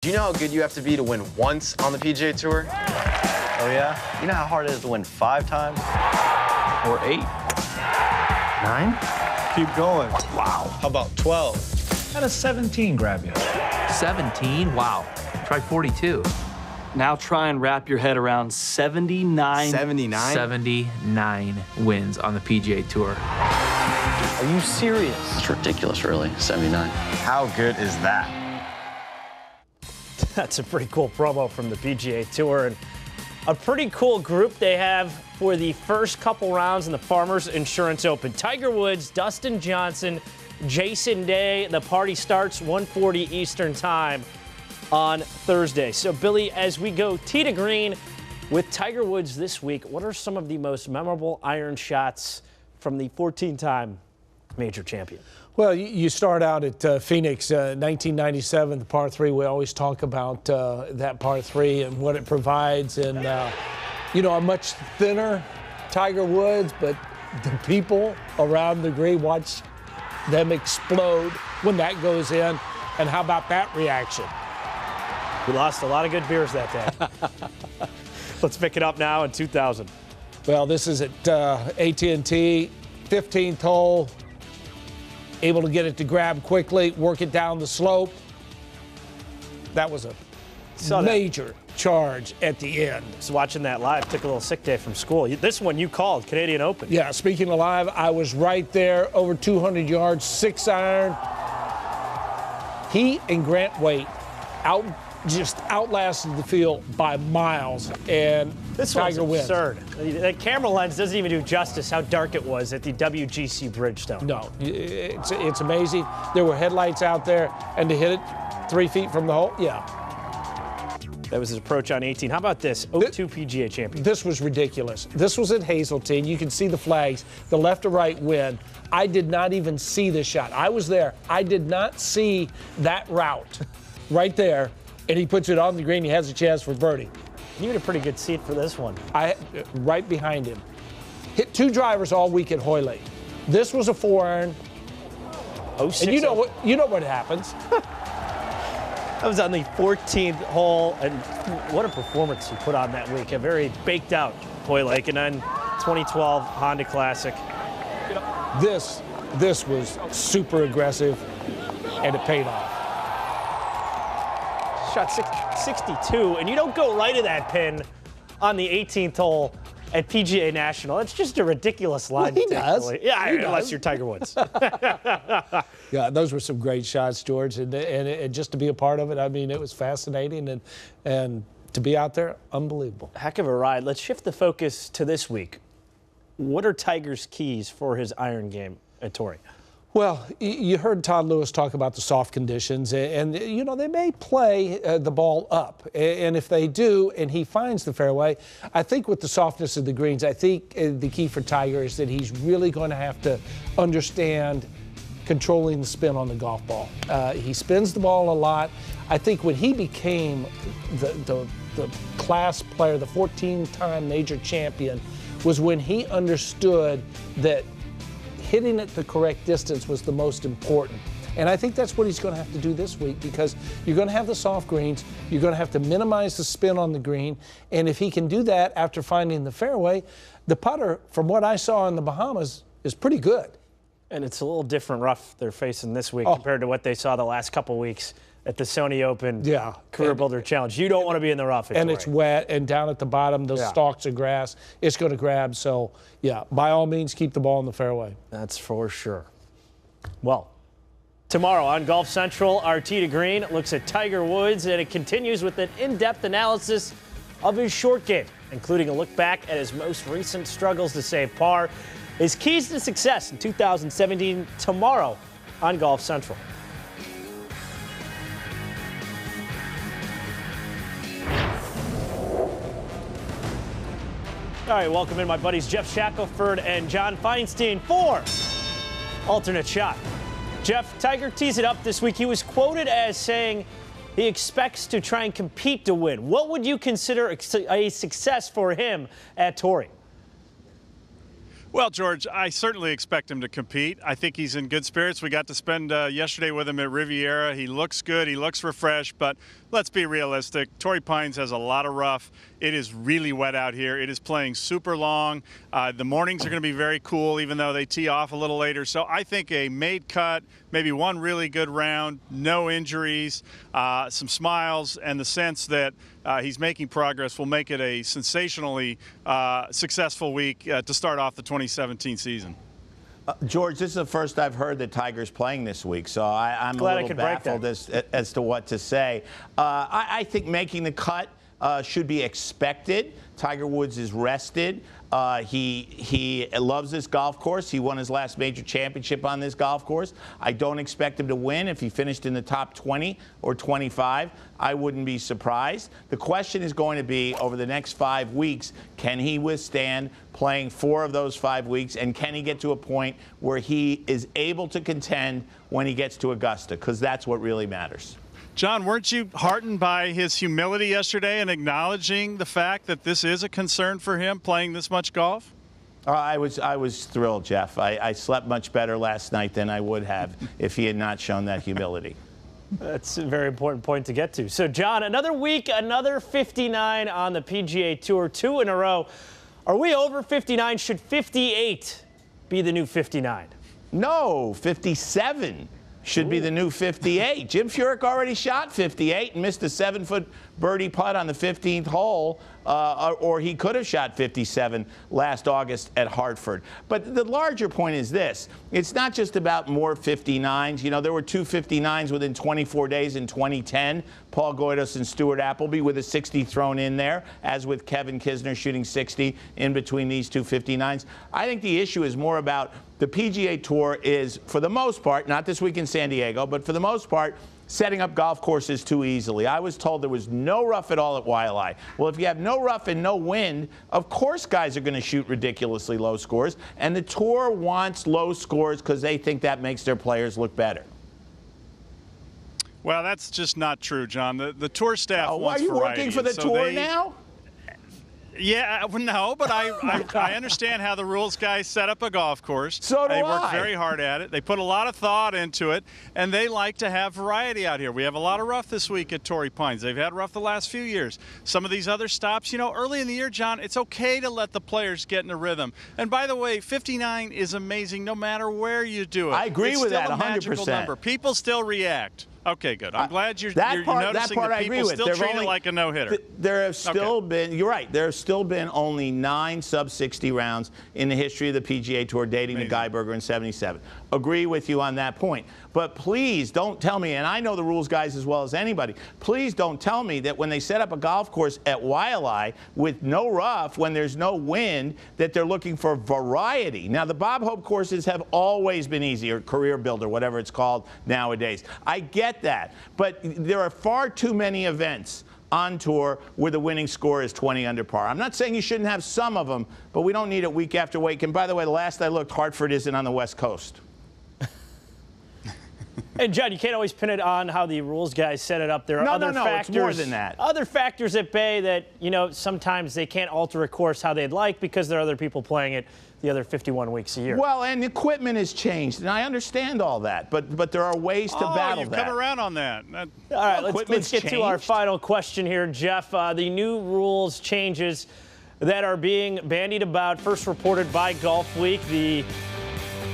Do you know how good you have to be to win once on the PGA Tour? Oh, yeah? You know how hard it is to win 5 times? Or 8? 9? Keep going. Wow. How about 12? How does 17 grab you? 17? Wow. Try 42. Now try and wrap your head around 79. 79? 79 wins on the PGA Tour. Are you serious? It's ridiculous, really. 79. How good is that? That's a pretty cool promo from the PGA Tour, and a pretty cool group they have for the first couple rounds in the Farmers Insurance Open. Tiger Woods, Dustin Johnson, Jason Day. The party starts 1:40 Eastern Time on Thursday. So, Billy, as we go tee to green with Tiger Woods this week, what are some of the most memorable iron shots from the 14-time major champion? Well, you start out at Phoenix, 1997, the par 3. We always talk about that par 3 and what it provides. And, you know, a much thinner Tiger Woods, but the people around the green, watch them explode when that goes in. And how about that reaction? We lost a lot of good beers that day. Let's pick it up now in 2000. Well, this is at AT&T, 15th hole. Able to get it to grab quickly, work it down the slope. That was a major charge at the end. So watching that live, took a little sick day from school. This one you called, Canadian Open. Yeah, speaking of live, I was right there, over 200 yards, 6-iron. He and Grant Waite just outlasted the field by miles, and this Tiger one's wins. Absurd. That camera lens doesn't even do justice how dark it was at the WGC Bridgestone. No, it's amazing. There were headlights out there, and to hit it 3 feet from the hole, yeah. That was his approach on 18. How about this? 0-2 PGA champion. This was ridiculous. This was at Hazeltine. You can see the flags, the left to right wind. I did not even see this shot. I was there. I did not see that route right there. And he puts it on the green. He has a chance for birdie. You had a pretty good seat for this one. Right behind him. Hit 2 drivers all week at Hoyley. This was a 4-iron. And you know what happens. That was on the 14th hole, and what a performance he put on that week. A very baked out Hoylake, and then 2012 Honda Classic. This was super aggressive, and it paid off. Shot 62, and you don't go right of that pin on the 18th hole at PGA National. It's just a ridiculous line. Well, he does. Yeah, he unless does. you're Tiger Woods. Yeah, those were some great shots, George, and just to be a part of it, I mean, it was fascinating, and to be out there, unbelievable. Heck of a ride. Let's shift the focus to this week. What are Tiger's keys for his iron game at Torrey? Well, you heard Todd Lewis talk about the soft conditions, and you know, they may play the ball up. And if they do, and he finds the fairway, I think with the softness of the greens, I think the key for Tiger is that he's really going to have to understand controlling the spin on the golf ball. He spins the ball a lot. I think when he became the class player, the 14-time major champion, was when he understood that hitting it the correct distance was the most important. And I think that's what he's going to have to do this week, because you're going to have the soft greens, you're going to have to minimize the spin on the green, and if he can do that after finding the fairway, the putter, from what I saw in the Bahamas, is pretty good. And it's a little different rough they're facing this week compared to what they saw the last couple weeks at the Sony Open Career Builder Challenge. You don't want to be in the rough. And it's wet, and down at the bottom, those stalks of grass, it's going to grab. So, yeah, by all means, keep the ball in the fairway. That's for sure. Well, tomorrow on Golf Central, our Tee to Green looks at Tiger Woods, and it continues with an in-depth analysis of his short game, including a look back at his most recent struggles to save par, his keys to success in 2017, tomorrow on Golf Central. All right, welcome in my buddies Jeff Shackelford and John Feinstein for Alternate Shot. Jeff, Tiger tees it up this week. He was quoted as saying he expects to try and compete to win. What would you consider a success for him at Torrey? Well, George, I certainly expect him to compete. I think he's in good spirits. We got to spend yesterday with him at Riviera. He looks good. He looks refreshed. But let's be realistic. Torrey Pines has a lot of rough. It is really wet out here. It is playing super long. The mornings are going to be very cool, even though they tee off a little later. So I think a made cut, maybe one really good round, no injuries, some smiles, and the sense that he's making progress will make it a sensationally successful week to start off the 2017 season. George, this is the first I've heard that Tiger's playing this week, so I'm a little baffled as to what to say. I think making the cut should be expected. Tiger Woods is rested. He loves this golf course. He won his last major championship on this golf course. I don't expect him to win. If he finished in the top 20 or 25, I wouldn't be surprised. The question is going to be, over the next 5 weeks, can he withstand playing 4 of those 5 weeks, and can he get to a point where he is able to contend when he gets to Augusta? Because that's what really matters. John, weren't you heartened by his humility yesterday and acknowledging the fact that this is a concern for him playing this much golf? I was thrilled, Jeff. I slept much better last night than I would have if he had not shown that humility. That's a very important point to get to. So, John, another week, another 59 on the PGA Tour, 2 in a row. Are we over 59? Should 58 be the new 59? No, 57 should be the new 58. Jim Furyk already shot 58 and missed a 7-foot birdie putt on the 15th hole, or he could have shot 57 last August at Hartford. But the larger point is this. It's not just about more 59s. You know, there were 2 59s within 24 days in 2010. Paul Goydos and Stuart Appleby with a 60 thrown in there, as with Kevin Kisner shooting 60 in between these 2 59s. I think the issue is more about the PGA Tour is, for the most part, not this week in San Diego, but for the most part, setting up golf courses too easily. I was told there was no rough at all at Waialae. Well, if you have no rough and no wind, of course guys are going to shoot ridiculously low scores, and the Tour wants low scores because they think that makes their players look better. Well, that's just not true, John. The Tour staff wants variety. Are you working for the Tour now? Yeah, no, but I understand how the rules guys set up a golf course. So do They work I. very hard at it. They put a lot of thought into it, and they like to have variety out here. We have a lot of rough this week at Torrey Pines. They've had rough the last few years. Some of these other stops, you know, early in the year, John, it's okay to let the players get in a rhythm. And by the way, 59 is amazing no matter where you do it. I agree with that 100%. It's still a magical number. People still react. Okay, good. I'm glad you're noticing that part that I agree people with. still treat it like a no-hitter. There have still been, you're right, there have still been only 9 sub-60 rounds in the history of the PGA Tour dating to Guy Berger in '77. Agree with you on that point. But please don't tell me, and I know the rules guys as well as anybody, please don't tell me that when they set up a golf course at Waialae with no rough, when there's no wind, that they're looking for variety. Now, the Bob Hope courses have always been easy, or Career Builder, whatever it's called nowadays. I get that, but there are far too many events on tour where the winning score is 20 under par. I'm not saying you shouldn't have some of them, but we don't need it week after week. And by the way, the last I looked, Hartford isn't on the West Coast. And, John, you can't always pin it on how the rules guys set it up. There are other factors. It's more than that. Other factors at bay that, you know, sometimes they can't alter a course how they'd like because there are other people playing it the other 51 weeks a year. Well, and equipment has changed, and I understand all that, but there are ways to battle you've that. come around on that. All right, let's get to our final question here, Jeff. The new rules changes that are being bandied about, first reported by Golf Week. The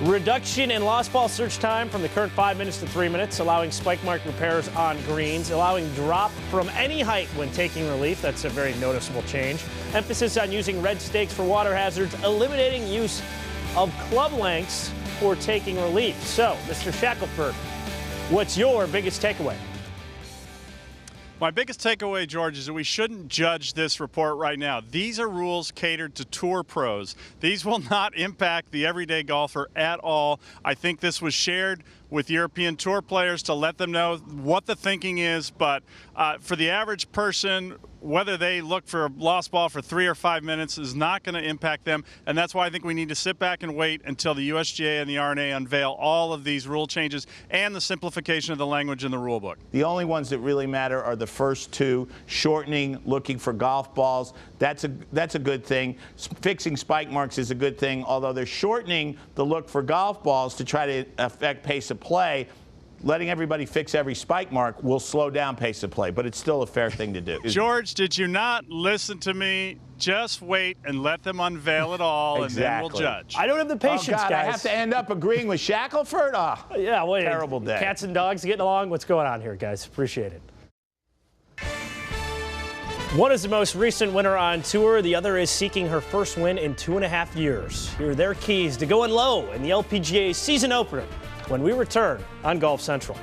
reduction in lost ball search time from the current 5 minutes to 3 minutes, allowing spike mark repairs on greens, allowing drop from any height when taking relief. That's a very noticeable change. Emphasis on using red stakes for water hazards, eliminating use of club lengths for taking relief. So, Mr. Shackelford, what's your biggest takeaway? My biggest takeaway, George, is that we shouldn't judge this report right now. These are rules catered to tour pros. These will not impact the everyday golfer at all. I think this was shared with European Tour players to let them know what the thinking is. But for the average person, whether they look for a lost ball for 3 or 5 minutes is not going to impact them. And that's why I think we need to sit back and wait until the USGA and the R&A unveil all of these rule changes and the simplification of the language in the rule book. The only ones that really matter are the first 2, shortening, looking for golf balls. That's a good thing. Fixing spike marks is a good thing, although they're shortening the look for golf balls to try to affect pace of play. letting everybody fix every spike mark will slow down pace of play, but it's still a fair thing to do. George, did you not listen to me? Just wait and let them unveil it all, Exactly. and then we'll judge. I don't have the patience, oh, God, guys. I have to end up agreeing with Shackelford? Oh, yeah, wait. terrible day. Cats and dogs getting along? What's going on here, guys? Appreciate it. One is the most recent winner on tour. The other is seeking her first win in 2.5 years. Here are their keys to going low in the LPGA season opener when we return on Golf Central.